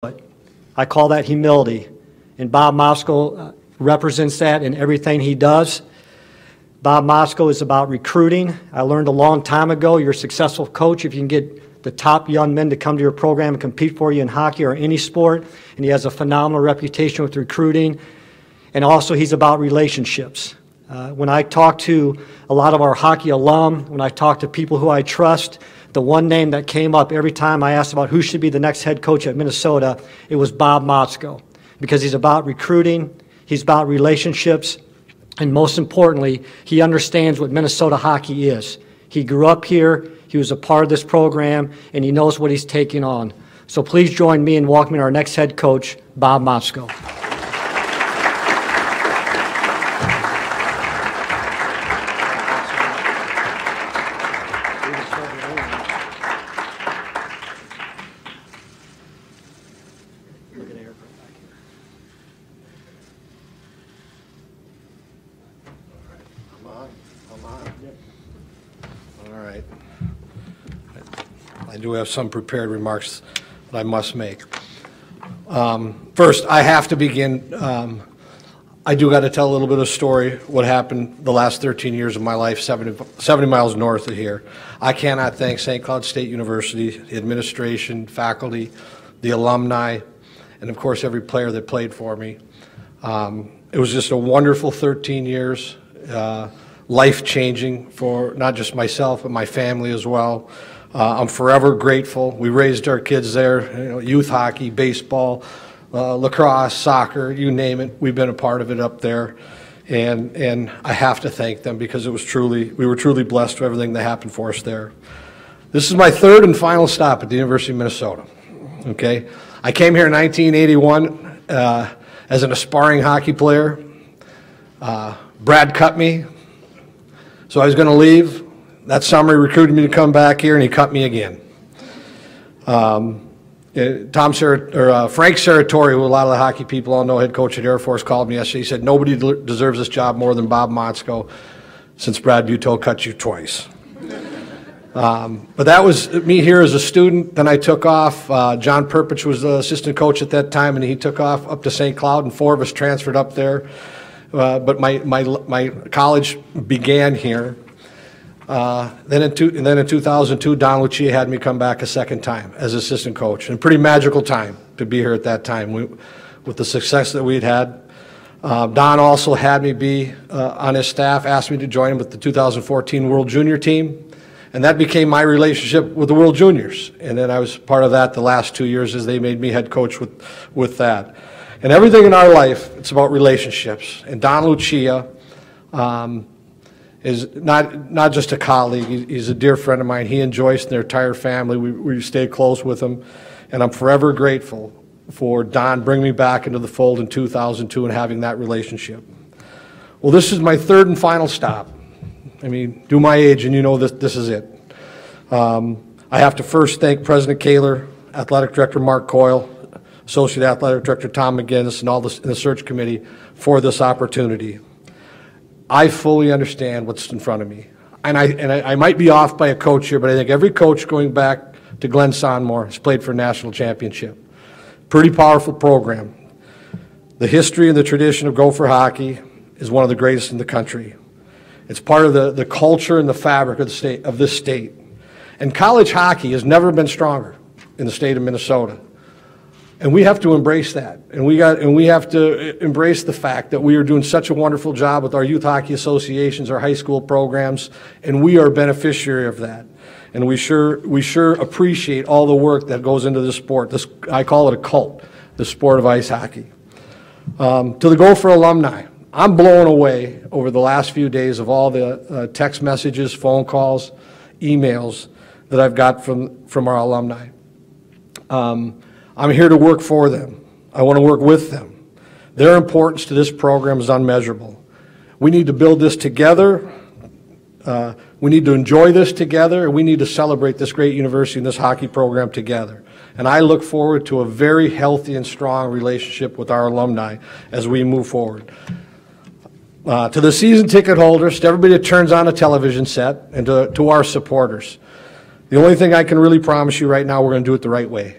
I call that humility, and Bob Motzko represents that in everything he does. Bob Motzko is about recruiting. I learned a long time ago, you're a successful coach if you can get the top young men to come to your program and compete for you in hockey or any sport, and he has a phenomenal reputation with recruiting. And also he's about relationships. When I talk to a lot of our hockey alum, when I talk to people who I trust, the one name that came up every time I asked about who should be the next head coach at Minnesota, it was Bob Motzko, because he's about recruiting, he's about relationships, and most importantly, he understands what Minnesota hockey is. He grew up here, he was a part of this program, and he knows what he's taking on. So please join me in welcoming our next head coach, Bob Motzko. All right. I do have some prepared remarks that I must make. First, I have to begin. I do got to tell a little bit of story, what happened the last 13 years of my life, 70 miles north of here. I cannot thank St. Cloud State University, the administration, faculty, the alumni, and of course every player that played for me. It was just a wonderful 13 years. Life-changing for not just myself, but my family as well. I'm forever grateful. We raised our kids there, youth hockey, baseball, lacrosse, soccer, you name it. We've been a part of it up there. And I have to thank them because we were truly blessed with everything that happened for us there. This is my third and final stop at the University of Minnesota. Okay, I came here in 1981 as an aspiring hockey player. Brad cut me. So I was going to leave. That summer he recruited me to come back here, and he cut me again. Frank Serratori, who a lot of the hockey people all know, head coach at Air Force, called me yesterday. He said, nobody deserves this job more than Bob Motzko since Brad Buteau cut you twice. But that was me here as a student. Then I took off. John Perpich was the assistant coach at that time, and he took off up to St. Cloud, and 4 of us transferred up there. But my college began here. Then in 2002, Don Lucia had me come back a second time as assistant coach. And a pretty magical time to be here at that time with the success that we'd had. Don also had me be on his staff, asked me to join him with the 2014 World Junior team. And that became my relationship with the World Juniors. And then I was part of that the last 2 years as they made me head coach with that. And everything in our life, it's about relationships. And Don Lucia is not just a colleague, he's a dear friend of mine. He and Joyce and their entire family, we stay close with him. And I'm forever grateful for Don bringing me back into the fold in 2002 and having that relationship. Well, this is my third and final stop. I mean, do my age and you know this is it. I have to first thank President Kaler, Athletic Director Mark Coyle, Associate Athletic Director Tom McGinnis, and all in the search committee for this opportunity. I fully understand what's in front of me. And I might be off by a coach here, but I think every coach going back to Glenn Sonmore has played for a national championship. Pretty powerful program. The history and the tradition of Gopher hockey is one of the greatest in the country. It's part of the culture and the fabric of this state. And college hockey has never been stronger in the state of Minnesota. And we have to embrace that. And we have to embrace the fact that we are doing such a wonderful job with our youth hockey associations, our high school programs, and we are a beneficiary of that. And we sure appreciate all the work that goes into this sport. I call it a cult, the sport of ice hockey. To the Gopher alumni, I'm blown away over the last few days of all the text messages, phone calls, emails that I've got from our alumni. I'm here to work for them. I want to work with them. Their importance to this program is unmeasurable. We need to build this together. We need to enjoy this together. We need to celebrate this great university and this hockey program together. And I look forward to a very healthy and strong relationship with our alumni as we move forward. To the season ticket holders, to everybody that turns on a television set, and to our supporters, the only thing I can really promise you right now, we're going to do it the right way.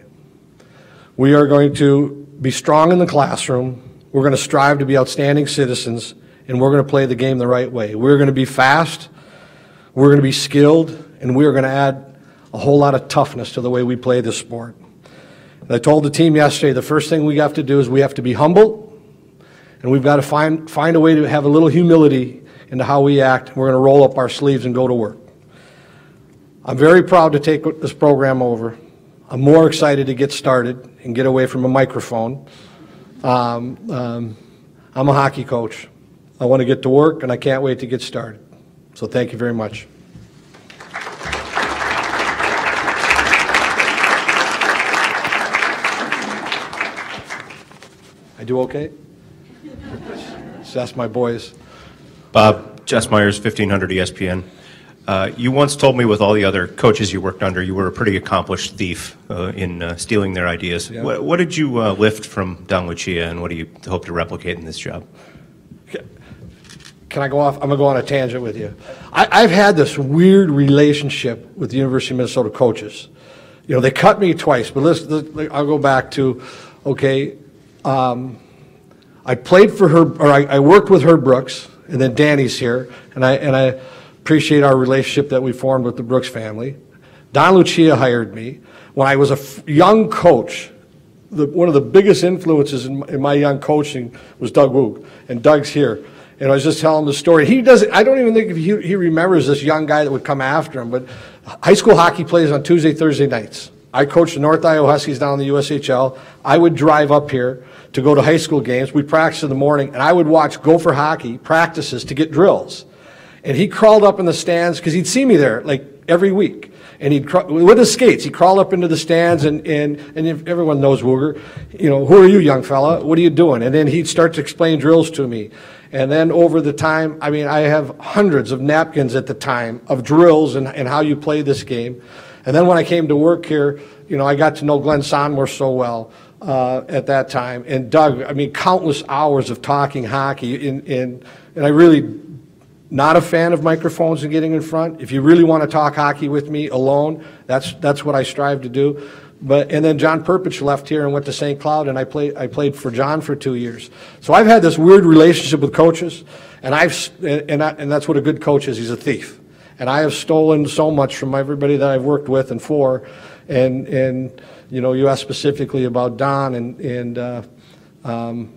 We are going to be strong in the classroom. We're going to strive to be outstanding citizens, and we're going to play the game the right way. We're going to be fast, we're going to be skilled, and we're going to add a whole lot of toughness to the way we play this sport. And I told the team yesterday, the first thing we have to do is we have to be humble, and we've got to find a way to have a little humility into how we act. We're going to roll up our sleeves and go to work. I'm very proud to take this program over. I'm more excited to get started and get away from a microphone. I'm a hockey coach. I want to get to work, and I can't wait to get started. So thank you very much. I do okay? Just ask my boys. Bob, Jess Myers, 1500 ESPN. You once told me with all the other coaches you worked under, you were a pretty accomplished thief in stealing their ideas. Yeah. What did you lift from Don Lucia, and what do you hope to replicate in this job? Can I go off? I'm going to go on a tangent with you. I've had this weird relationship with the University of Minnesota coaches. You know, they cut me twice, but I'll go back to, okay, I played for Herb, or I worked with Herb Brooks, and then Danny's here, and I appreciate our relationship that we formed with the Brooks family. Don Lucia hired me. When I was a young coach, one of the biggest influences in my young coaching was Doug Woog, and Doug's here. And I was just telling him the story. I don't even think if he remembers this young guy that would come after him, but high school hockey plays on Tuesday, Thursday nights. I coached the North Iowa Huskies down in the USHL. I would drive up here to go to high school games. We'd practice in the morning, and I would watch Gopher hockey practices to get drills. And he crawled up in the stands, because he'd see me there like every week. And with his skates, he'd crawl up into the stands, and if everyone knows Wooger, you know, who are you, young fella? What are you doing? And then he'd start to explain drills to me. And then over the time, I mean, I have hundreds of napkins at the time of drills and how you play this game. And then when I came to work here, you know, I got to know Glenn Sonmore so well at that time. And Doug, I mean, countless hours of talking hockey. And I really, not a fan of microphones and getting in front. If you really want to talk hockey with me alone, that's what I strive to do. And then John Perpich left here and went to St. Cloud, and I played for John for 2 years. So I've had this weird relationship with coaches, and that's what a good coach is. He's a thief. And I have stolen so much from everybody that I've worked with and for. And you know, you asked specifically about Don, and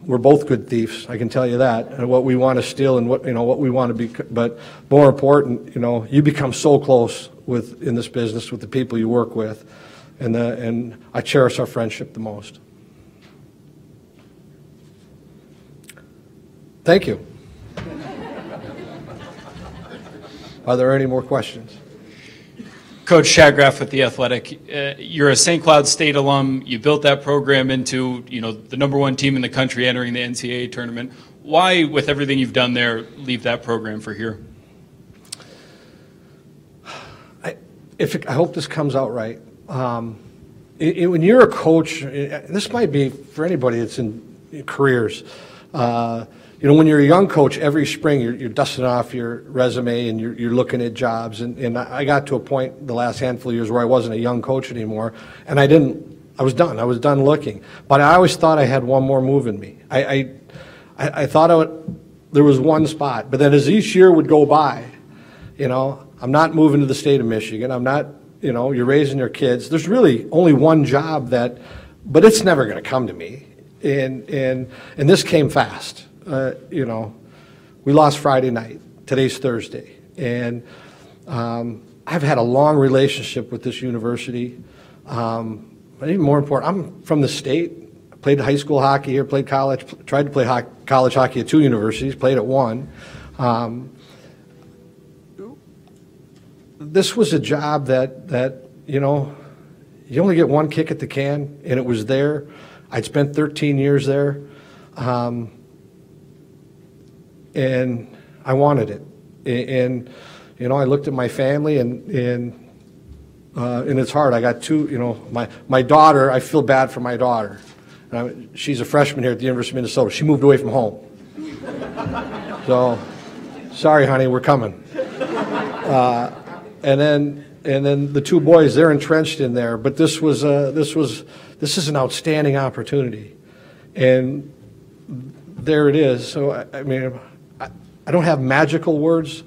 we're both good thieves, I can tell you that, and what we want to steal and what we want to be. But more important, you know, you become so close in this business with the people you work with, and I cherish our friendship the most. Thank you. Are there any more questions? Coach Shagraff with The Athletic. You're a St. Cloud State alum. You built that program into, you know, the #1 team in the country entering the NCAA tournament. Why, with everything you've done there, leave that program for here? I hope this comes out right. When you're a coach, this might be for anybody that's in careers. You know, when you're a young coach, every spring you're dusting off your resume and you're looking at jobs. And I got to a point the last handful of years where I wasn't a young coach anymore, and I was done. I was done looking. But I always thought I had one more move in me. I thought there was one spot. But then as each year would go by, you know, I'm not moving to the state of Michigan. I'm not, you know, you're raising your kids. There's really only one job but it's never going to come to me. And this came fast. You know, we lost Friday night. Today's Thursday. And I've had a long relationship with this university. But even more important, I'm from the state. I played high school hockey here, played college, tried to play college hockey at 2 universities, played at 1. This was a job that, you know, you only get one kick at the can, and it was there. I'd spent 13 years there. And I wanted it, and you know, I looked at my family, and it's hard. I got 2. You know, my daughter. I feel bad for my daughter. She's a freshman here at the University of Minnesota. She moved away from home. So, sorry, honey, we're coming. And then the 2 boys, they're entrenched in there. But this was this is an outstanding opportunity. And there it is. So, I mean, I don't have magical words.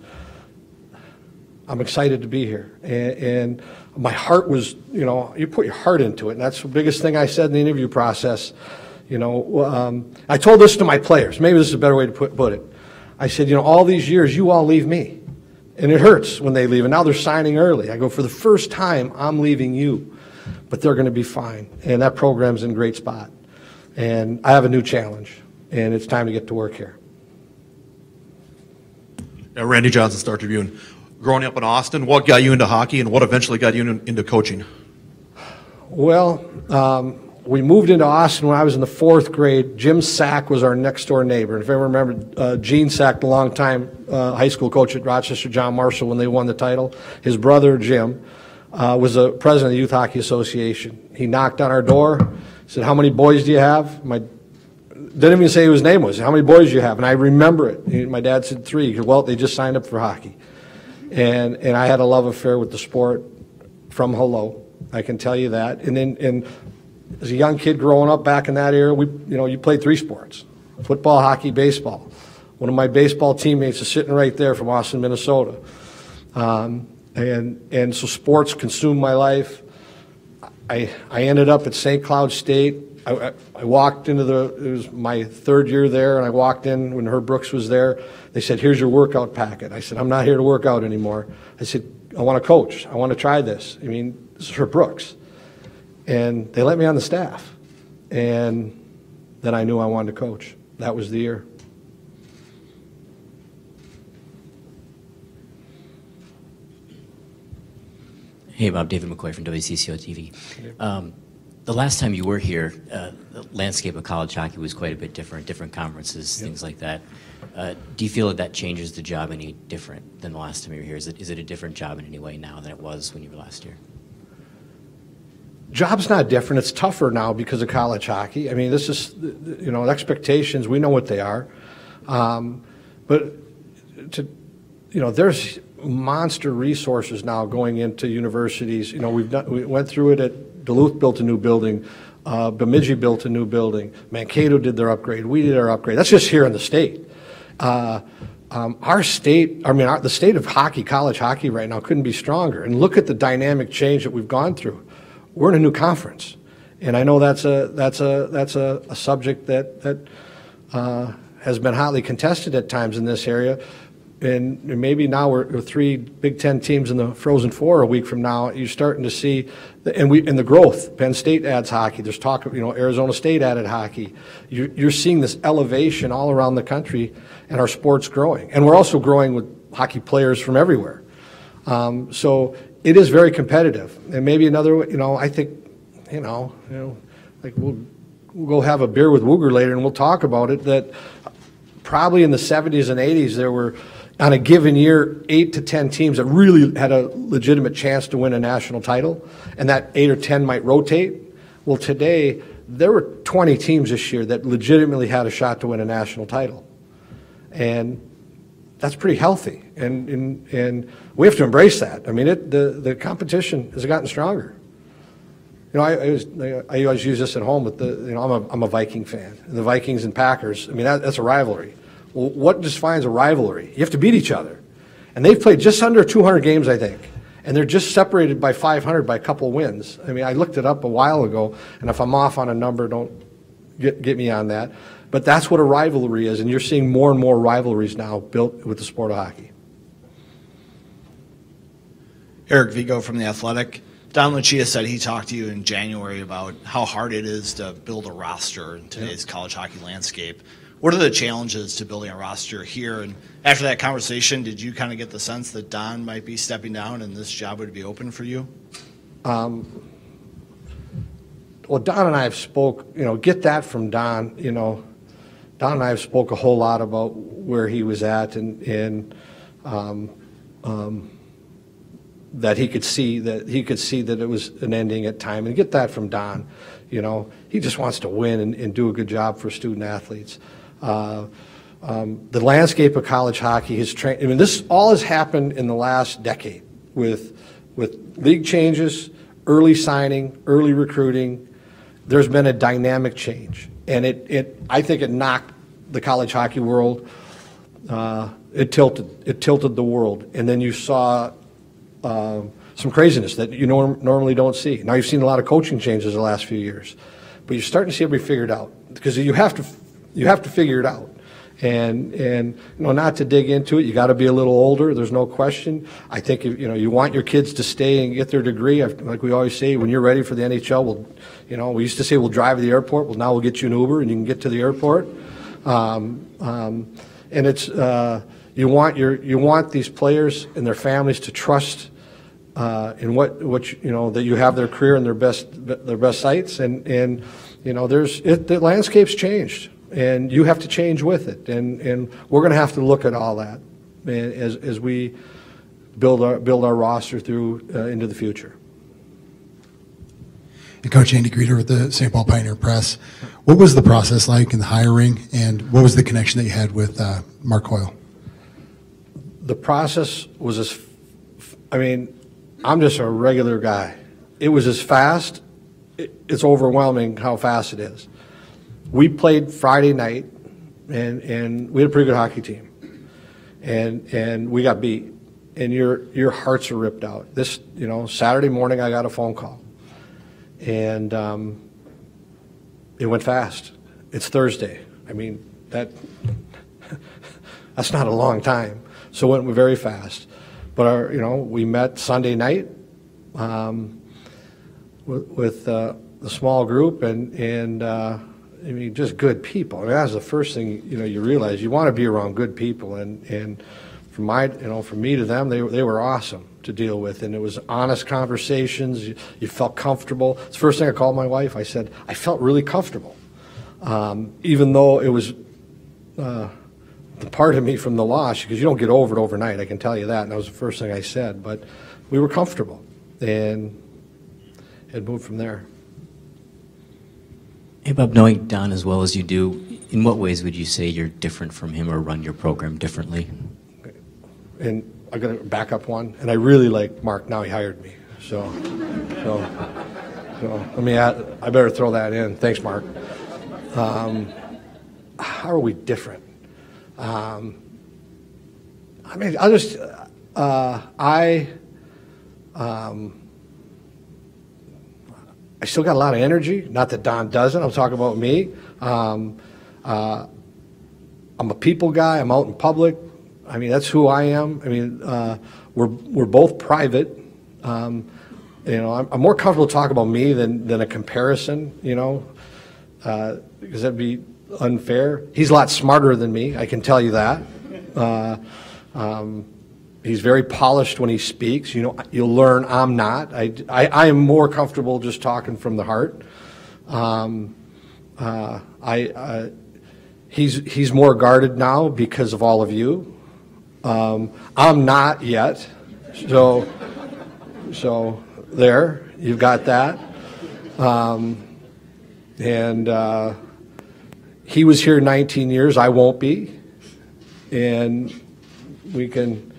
I'm excited to be here. And my heart was, you know, you put your heart into it. And that's the biggest thing I said in the interview process. You know, I told this to my players. Maybe this is a better way to put it. I said, you know, all these years, you all leave me. And it hurts when they leave. And now they're signing early. I go, for the first time, I'm leaving you. But they're going to be fine. And that program's in a great spot. And I have a new challenge. And it's time to get to work here. Randy Johnson, Star Tribune. Growing up in Austin, what got you into hockey and what eventually got you into coaching? Well, we moved into Austin when I was in the 4th grade. Jim Sack was our next door neighbor. And if I remember, Gene Sack, the longtime high school coach at Rochester John Marshall when they won the title, his brother Jim was the president of the Youth Hockey Association. He knocked on our door, said, "How many boys do you have?" Didn't even say who his name was. "How many boys do you have?" And I remember it. My dad said 3. He goes, "Well, they just signed up for hockey." And I had a love affair with the sport from hello. I can tell you that. And as a young kid growing up back in that era, you played 3 sports: football, hockey, baseball. One of my baseball teammates is sitting right there from Austin, Minnesota. And so sports consumed my life. I ended up at St. Cloud State. I walked into it was my 3rd year there, and I walked in when Herb Brooks was there. They said, "Here's your workout packet." I said, "I'm not here to work out anymore." I said, "I want to coach. I want to try this. I mean, this is Herb Brooks." And they let me on the staff. And then I knew I wanted to coach. That was the year. Hey, Bob. David McCoy from WCCO TV. The last time you were here, the landscape of college hockey was quite a bit different conferences, things like that. Do you feel that changes the job any different than the last time you were here? Is it a different job in any way now than it was when you were last year? Job's not different. It's tougher now because of college hockey. I mean, this is, you know, expectations, we know what they are. But, there's monster resources now going into universities. You know, we went through it at Duluth, built a new building. Bemidji built a new building. Mankato did their upgrade. We did our upgrade. That's just here in the state. Our state, the state of hockey, college hockey right now couldn't be stronger. And look at the dynamic change that we've gone through. We're in a new conference, and I know that's a subject that has been hotly contested at times in this area. And maybe now we're 3 Big Ten teams in the Frozen Four a week from now. You're starting to see, and the growth. Penn State adds hockey. There's talk of, Arizona State added hockey. You're seeing this elevation all around the country, and our sport's growing. And we're also growing with hockey players from everywhere. So it is very competitive. And maybe another, I think, like we'll go have a beer with Wooger later, and we'll talk about it. That probably in the 70s and 80s there were, on a given year, 8 to 10 teams that really had a legitimate chance to win a national title, and that 8 or 10 might rotate. Well, today, there were 20 teams this year that legitimately had a shot to win a national title. And that's pretty healthy, and we have to embrace that. I mean, the competition has gotten stronger. I always use this at home with I'm a Viking fan. The Vikings and Packers, I mean, that's a rivalry. Well, what defines a rivalry? You have to beat each other. And they've played just under 200 games, I think. And they're just separated by 500 by a couple wins. I mean, I looked it up a while ago, and if I'm off on a number, don't get me on that. But that's what a rivalry is, and you're seeing more and more rivalries now built with the sport of hockey. Eric Vigo from The Athletic. Don Lucia said he talked to you in January about how hard it is to build a roster in today's college hockey landscape. What are the challenges to building a roster here? And after that conversation, did you kind of get the sense that Don might be stepping down and this job would be open for you? Well, Don and I have spoke, get that from Don, Don and I have spoke a whole lot about where he was at and that he could see that it was an ending at time, and get that from Don. He just wants to win and do a good job for student athletes. The landscape of college hockey has trained. I mean, this all has happened in the last decade with league changes, early signing, early recruiting, there's been a dynamic change, and I think it knocked the college hockey world. It tilted the world, and then you saw some craziness that you normally don't see. Now you've seen a lot of coaching changes the last few years, but you're starting to see everybody figured out, because you have to figure it out. And not to dig into it, you got to be a little older. There's no question. I think if, you want your kids to stay and get their degree. Like we always say, when you're ready for the NHL, we used to say we'll drive to the airport. Well, now we'll get you an Uber and you can get to the airport. And it's you want these players and their families to trust in what that you have their career in their best sights. And the landscape's changed. And you have to change with it, and we're going to have to look at all that as we build our roster through into the future. And Coach Andy Greeter with the St. Paul Pioneer Press. What was the process like in the hiring, and what was the connection that you had with Mark Hoyle? The process was I'm just a regular guy. It was as fast. It's overwhelming how fast it is. We played Friday night, and we had a pretty good hockey team, and we got beat, and your hearts are ripped out. This, Saturday morning I got a phone call, and it went fast. It's Thursday. That's not a long time, so it went very fast. But we met Sunday night with the small group, and just good people. That's the first thing you realize. You want to be around good people, and from me to them, they were awesome to deal with, and it was honest conversations. You felt comfortable. It's the first thing I called my wife. I said I felt really comfortable, even though it was the part of me from the loss, because you don't get over it overnight. I can tell you that. And that was the first thing I said. But we were comfortable, and it moved from there. Hey, Bob, knowing Don as well as you do, in what ways would you say you're different from him or run your program differently? And I'm going to back up one. And I really like Mark. Now he hired me. So let me add, I better throw that in. Thanks, Mark. How are we different? I still got a lot of energy. Not that Don doesn't. I'm talking about me. I'm a people guy. I'm out in public. That's who I am. We're both private. I'm more comfortable talking about me than a comparison. Because that'd be unfair. He's a lot smarter than me. I can tell you that. He's very polished when he speaks. You'll learn I'm not. I am more comfortable just talking from the heart. He's more guarded now because of all of you. I'm not yet. So there, you've got that. He was here 19 years. I won't be. And we can...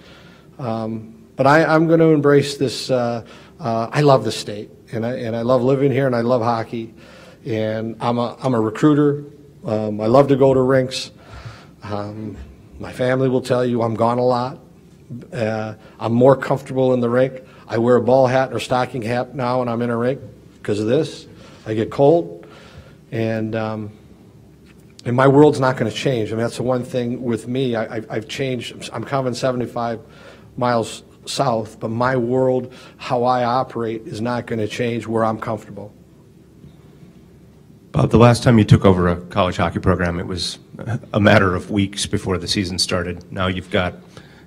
but I'm going to embrace this. I love the state, and I love living here, and I love hockey, and I'm a recruiter. I love to go to rinks. My family will tell you I'm gone a lot. I'm more comfortable in the rink. I wear a ball hat or stocking hat now when I'm in a rink because of this. I get cold, and my world's not going to change. That's the one thing with me. I've changed. I'm coming 75 miles south, but my world, how I operate, is not going to change where I'm comfortable. Bob, the last time you took over a college hockey program, it was a matter of weeks before the season started. Now you've got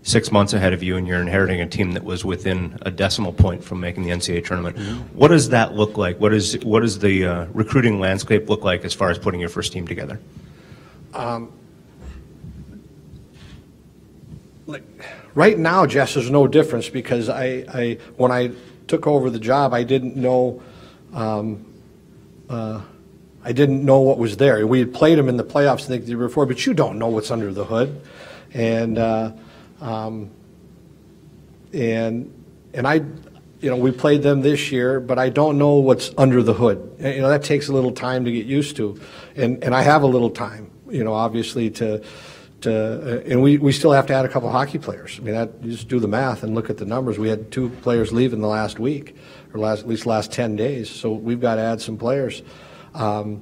6 months ahead of you, and you're inheriting a team that was within a decimal point from making the NCAA tournament. Mm-hmm. What does that look like? What does the recruiting landscape look like as far as putting your first team together? Right now, Jess, there's no difference because when I took over the job, I didn't know what was there. We had played them in the playoffs the year before, but you don't know what's under the hood, and we played them this year, but I don't know what's under the hood. That takes a little time to get used to, and I have a little time, obviously and we still have to add a couple hockey players. I mean, you just do the math and look at the numbers. We had 2 players leave in the last week, or at least last 10 days. So we've got to add some players. I've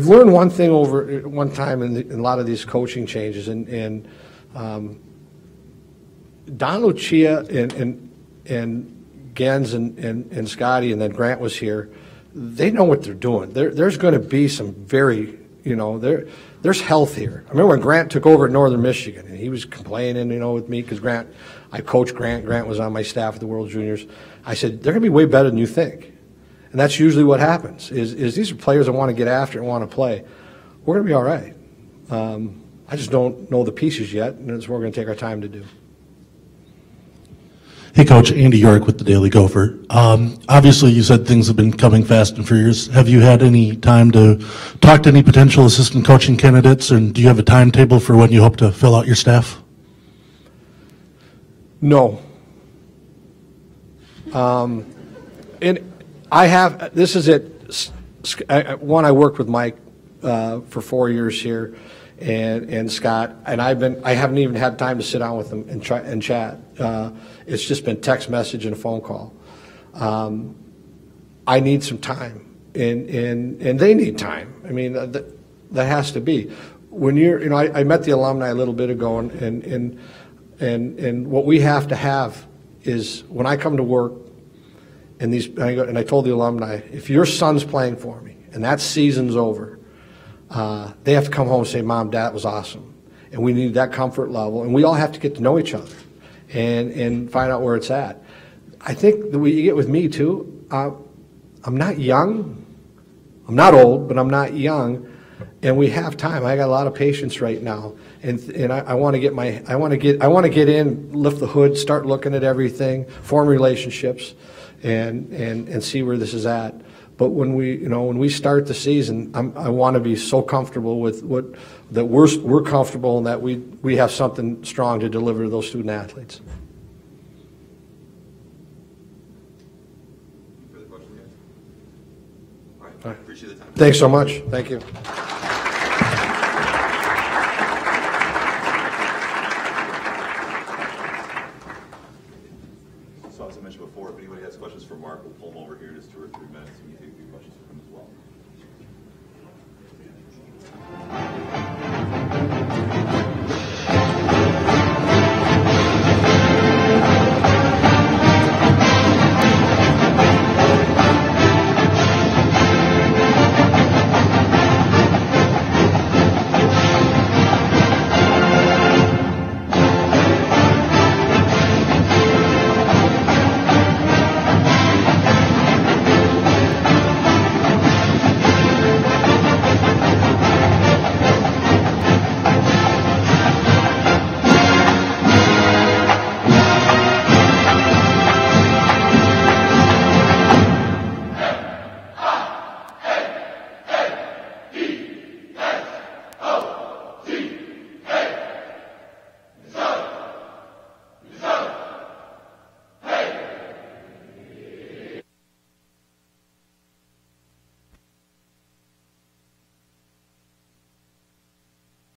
learned one thing over one time in a lot of these coaching changes, and Don Lucia and Gens and Scotty, and then Grant was here. They know what they're doing. There's going to be some very, there's health here. I remember when Grant took over at Northern Michigan, and he was complaining, with me because I coached Grant. Grant was on my staff at the World Juniors. I said, they're going to be way better than you think. And that's usually what happens, is these are players that want to get after and want to play. We're going to be all right. I just don't know the pieces yet, and that's what we're going to take our time to do. Hey, Coach. Andy York with the Daily Gopher. Obviously, you said things have been coming fast and furious. Have you had any time to talk to any potential assistant coaching candidates, and do you have a timetable for when you hope to fill out your staff? No. And I have, this is it. I worked with Mike for 4 years here, and Scott, and I haven't even had time to sit down with them and chat. It's just been text message and a phone call. I need some time, and they need time. I mean, that has to be. When you're, I met the alumni a little bit ago, and what we have to have is when I come to work, and I told the alumni, if your son's playing for me and that season's over, they have to come home and say, Mom, Dad, was awesome. And we need that comfort level, and we all have to get to know each other and find out where it's at. I think that you get with me too. I'm not young. I'm not old, but I'm not young, and we have time. I got a lot of patience right now, and I want to get in, lift the hood, start looking at everything, form relationships, and see where this is at. But when we start the season, I want to be so comfortable with that we're comfortable and that we have something strong to deliver to those student athletes. Further questions, guys? All right. Appreciate the time. Thanks so much. Thank you.